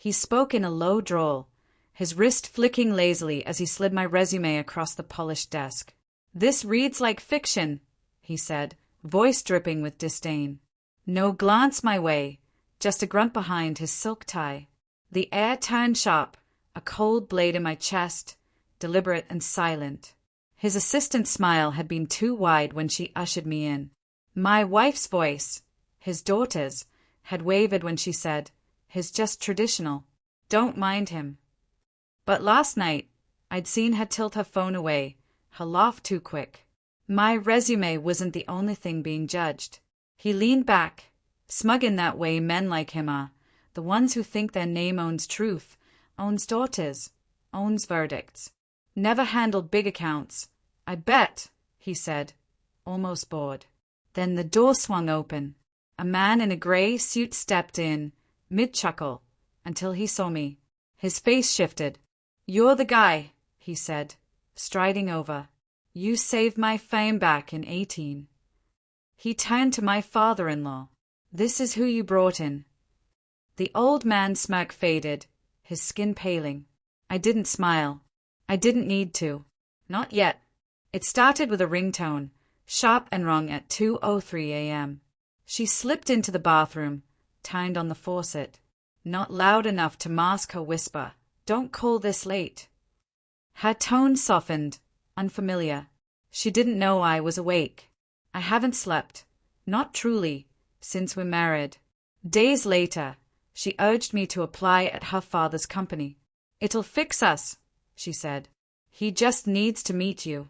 He spoke in a low drawl, his wrist flicking lazily as he slid my resume across the polished desk. "This reads like fiction," he said, voice dripping with disdain. No glance my way, just a grunt behind his silk tie. The air turned sharp, a cold blade in my chest, deliberate and silent. His assistant's smile had been too wide when she ushered me in. My wife's voice, his daughter's, had wavered when she said, "He's just traditional. Don't mind him." But last night, I'd seen her tilt her phone away, her laugh too quick. My resume wasn't the only thing being judged. He leaned back, smug in that way men like him are, the ones who think their name owns truth, owns daughters, owns verdicts. Never handled big accounts. "I bet," he said, almost bored. Then the door swung open. A man in a gray suit stepped in, mid-chuckle, until he saw me. His face shifted. "You're the guy," he said, striding over. "You saved my fame back in 18. He turned to my father-in-law. "This is who you brought in." The old man's smirk faded, his skin paling. I didn't smile. I didn't need to. Not yet. It started with a ringtone, sharp and rung at 2:03 a.m. She slipped into the bathroom, turned on the faucet. Not loud enough to mask her whisper, "Don't call this late." Her tone softened, unfamiliar. She didn't know I was awake. I haven't slept, not truly, since we're married. Days later, she urged me to apply at her father's company. "It'll fix us," she said. "He just needs to meet you."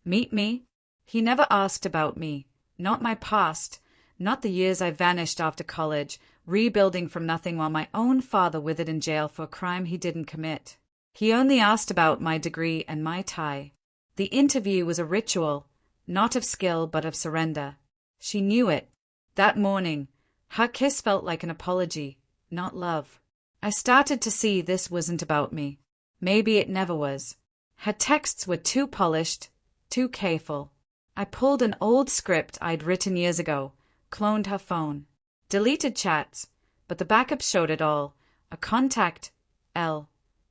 Meet me? He never asked about me, not my past, not the years I vanished after college, rebuilding from nothing while my own father withered in jail for a crime he didn't commit. He only asked about my degree and my tie. The interview was a ritual, not of skill but of surrender. She knew it. That morning, her kiss felt like an apology, not love. I started to see this wasn't about me. Maybe it never was. Her texts were too polished, too careful. I pulled an old script I'd written years ago, cloned her phone, deleted chats, but the backup showed it all. A contact, L,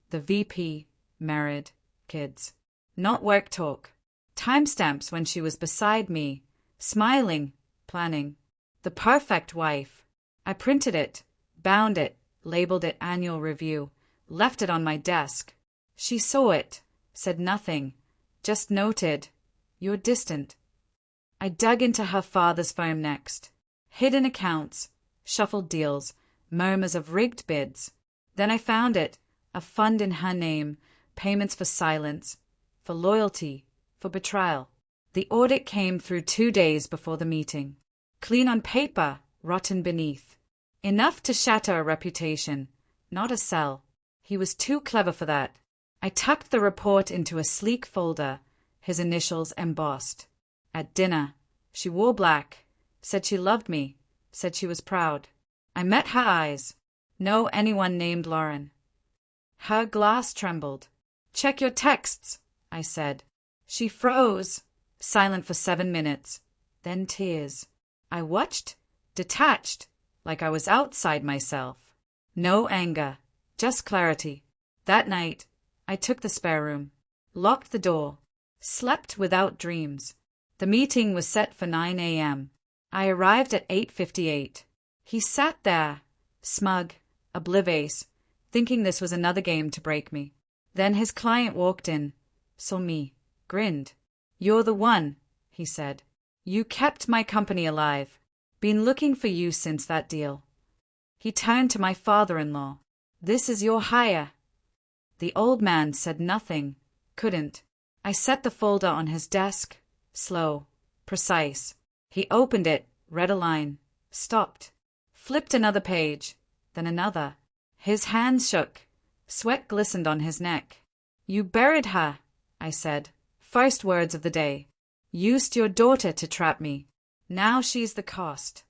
the VP, married, kids. Not work talk. Timestamps when she was beside me, smiling, planning. The perfect wife. I printed it, bound it, labeled it annual review, left it on my desk. She saw it, said nothing, just noted, "You're distant." I dug into her father's firm next. Hidden accounts, shuffled deals, murmurs of rigged bids. Then I found it, a fund in her name, payments for silence, for loyalty, for betrayal. The audit came through 2 days before the meeting. Clean on paper, rotten beneath. Enough to shatter a reputation, not a cell. He was too clever for that. I tucked the report into a sleek folder, his initials embossed. At dinner, she wore black, said she loved me, said she was proud. I met her eyes. No anyone named Lauren. Her glass trembled. "Check your texts," I said. She froze, silent for 7 minutes, then tears. I watched, detached, like I was outside myself. No anger, just clarity. That night, I took the spare room, locked the door, slept without dreams. The meeting was set for 9 a.m. I arrived at 8:58. He sat there, smug, oblivious, thinking this was another game to break me. Then his client walked in, saw me, grinned. "You're the one," he said. "You kept my company alive. Been looking for you since that deal." He turned to my father-in-law. "This is your hire." The old man said nothing, couldn't. I set the folder on his desk, slow, precise. He opened it, read a line, stopped, flipped another page, then another. His hands shook, sweat glistened on his neck. "You buried her," I said. First words of the day. "Used your daughter to trap me. Now she's the cost."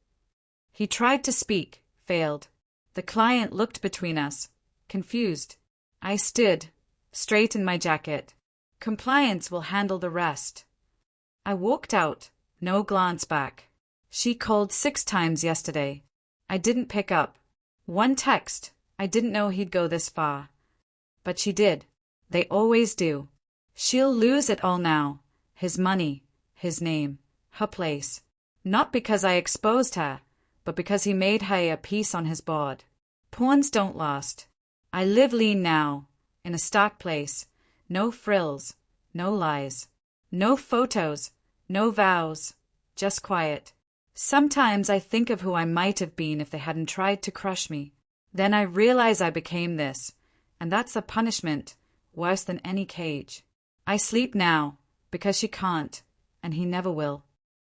He tried to speak, failed. The client looked between us, confused. I stood, straight in my jacket. "Compliance will handle the rest." I walked out, no glance back. She called 6 times yesterday. I didn't pick up. One text, I didn't know he'd go this far. But she did. They always do. She'll lose it all now. His money, his name, her place. Not because I exposed her, but because he made her a piece on his board. Pawns don't last. I live lean now, in a stark place. No frills, no lies. No photos, no vows, just quiet. Sometimes I think of who I might have been if they hadn't tried to crush me. Then I realize I became this, and that's a punishment, worse than any cage. I sleep now, because she can't, and he never will.